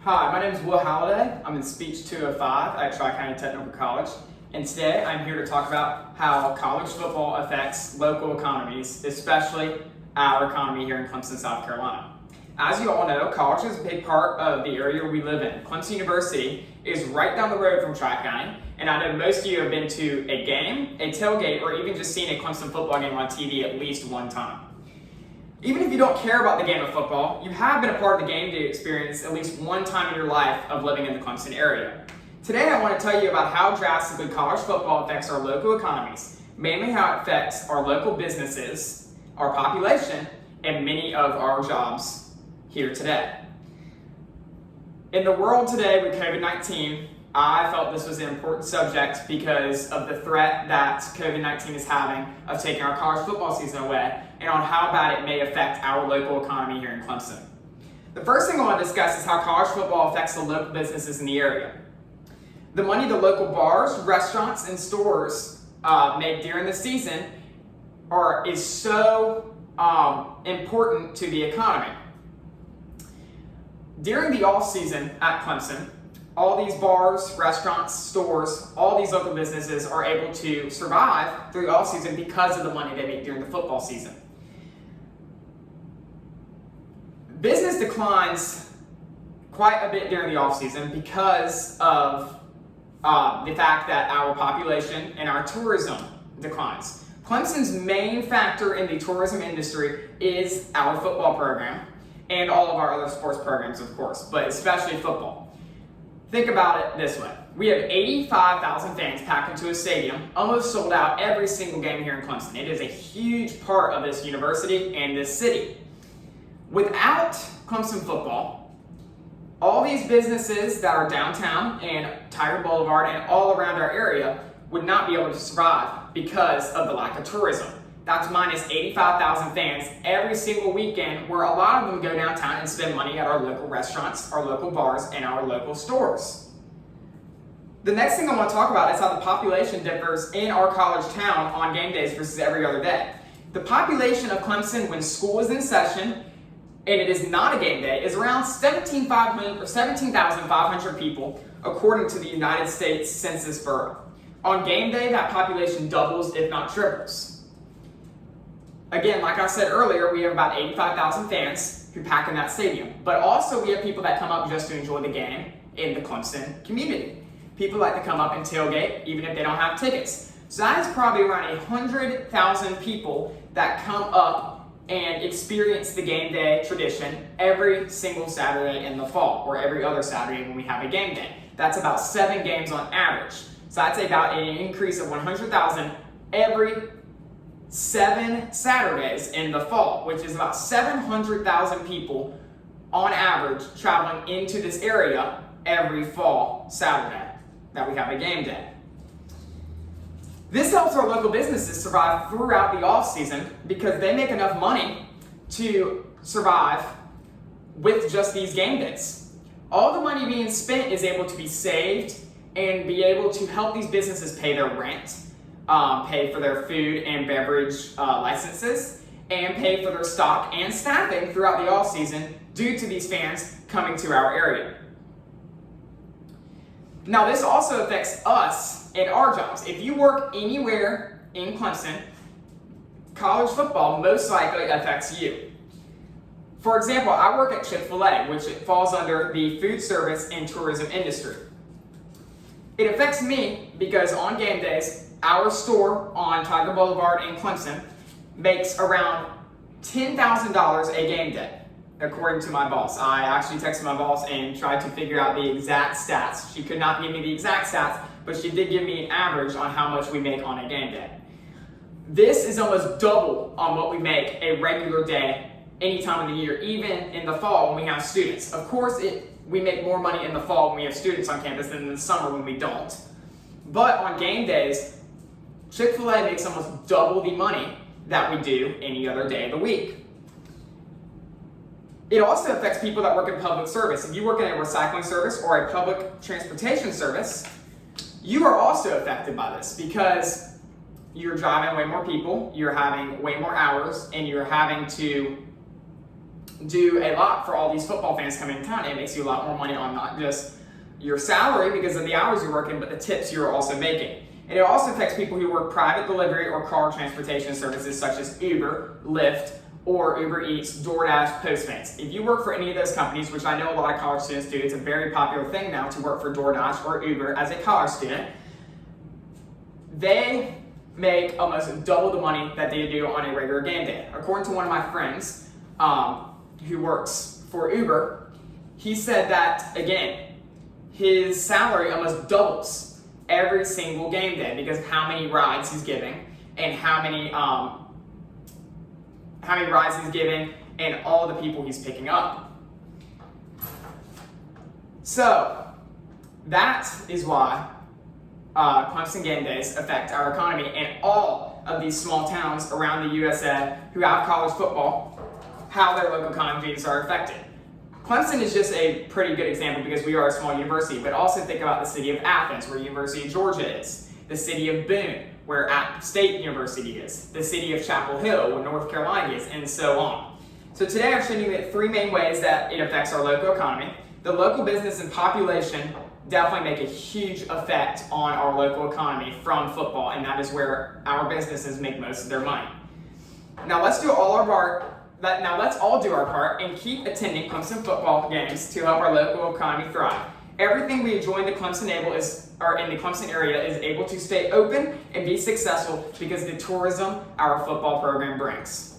Hi, my name is Will Halliday. I'm in Speech 205 at Tri-County Technical College, and today I'm here to talk about how college football affects local economies, especially our economy here in Clemson, South Carolina. As you all know, college is a big part of the area we live in. Clemson University is right down the road from Tri-County, and I know most of you have been to a game, a tailgate, or even just seen a Clemson football game on TV at least one time. Even if you don't care about the game of football, you have been a part of the game day experience at least one time in your life of living in the Clemson area. Today I want to tell you about how drastically college football affects our local economies, mainly how it affects our local businesses, our population, and many of our jobs here today. In the world today with COVID-19, I felt this was an important subject because of the threat that COVID-19 is having of taking our college football season away and on how bad it may affect our local economy here in Clemson. The first thing I want to discuss is how college football affects the local businesses in the area. The money the local bars, restaurants, and stores make during the season is so important to the economy. During the off season at Clemson, all these bars, restaurants, stores, all these local businesses are able to survive through the off season because of the money they make during the football season. Business declines quite a bit during the off season because of the fact that our population and our tourism declines. Clemson's main factor in the tourism industry is our football program and all of our other sports programs, of course, but especially football. Think about it this way. We have 85,000 fans packed into a stadium, almost sold out every single game here in Clemson. It is a huge part of this university and this city. Without Clemson football, all these businesses that are downtown and Tiger Boulevard and all around our area would not be able to survive because of the lack of tourism. That's minus 85,000 fans every single weekend, where a lot of them go downtown and spend money at our local restaurants, our local bars, and our local stores. The next thing I want to talk about is how the population differs in our college town on game days versus every other day. The population of Clemson when school is in session and it is not a game day is around 17,500 people, according to the United States Census Bureau. On game day, that population doubles, if not triples. Again, like I said earlier, we have about 85,000 fans who pack in that stadium. But also we have people that come up just to enjoy the game in the Clemson community. People like to come up and tailgate even if they don't have tickets. So that is probably around 100,000 people that come up and experience the game day tradition every single Saturday in the fall, or every other Saturday when we have a game day. That's about 7 games on average. So that's about an increase of 100,000 every 7 Saturdays in the fall, which is about 700,000 people on average traveling into this area every fall Saturday that we have a game day. This helps our local businesses survive throughout the off season because they make enough money to survive with just these game days. All the money being spent is able to be saved and be able to help these businesses pay their rent, pay for their food and beverage licenses, and pay for their stock and staffing throughout the off season due to these fans coming to our area. Now this also affects us and our jobs. If you work anywhere in Clemson, college football most likely affects you. For example, I work at Chick-fil-A, which falls under the food service and tourism industry. It affects me because on game days, our store on Tiger Boulevard in Clemson makes around $10,000 a game day, according to my boss. I actually texted my boss and tried to figure out the exact stats. She could not give me the exact stats, but she did give me an average on how much we make on a game day. This is almost double on what we make a regular day any time of the year, even in the fall when we have students. Of course, we make more money in the fall when we have students on campus than in the summer when we don't. But on game days, Chick-fil-A makes almost double the money that we do any other day of the week. It also affects people that work in public service. If you work in a recycling service or a public transportation service, you are also affected by this because you're driving way more people, you're having way more hours, and you're having to do a lot for all these football fans coming to town. It makes you a lot more money on not just your salary because of the hours you're working, but the tips you're also making. And it also affects people who work private delivery or car transportation services such as Uber, Lyft, or Uber Eats, DoorDash, Postmates. If you work for any of those companies, which I know a lot of college students do, it's a very popular thing now to work for DoorDash or Uber as a college student, they make almost double the money that they do on a regular game day. According to one of my friends who works for Uber, he said that, again, his salary almost doubles every single game day because of how many rides he's giving and how many rides he's giving and all the people he's picking up. So that is why Clemson game days affect our economy, and all of these small towns around the USA who have college football, how their local economies are affected. Clemson is just a pretty good example because we are a small university, but also think about the city of Athens, where University of Georgia is, the city of Boone, where App State University is, the city of Chapel Hill, where North Carolina is, and so on. So today I've shown you the three main ways that it affects our local economy. The local business and population definitely make a huge effect on our local economy from football, and that is where our businesses make most of their money. Now let's all do our part and keep attending Clemson football games to help our local economy thrive. Everything we enjoy in the Clemson area is able to stay open and be successful because of the tourism our football program brings.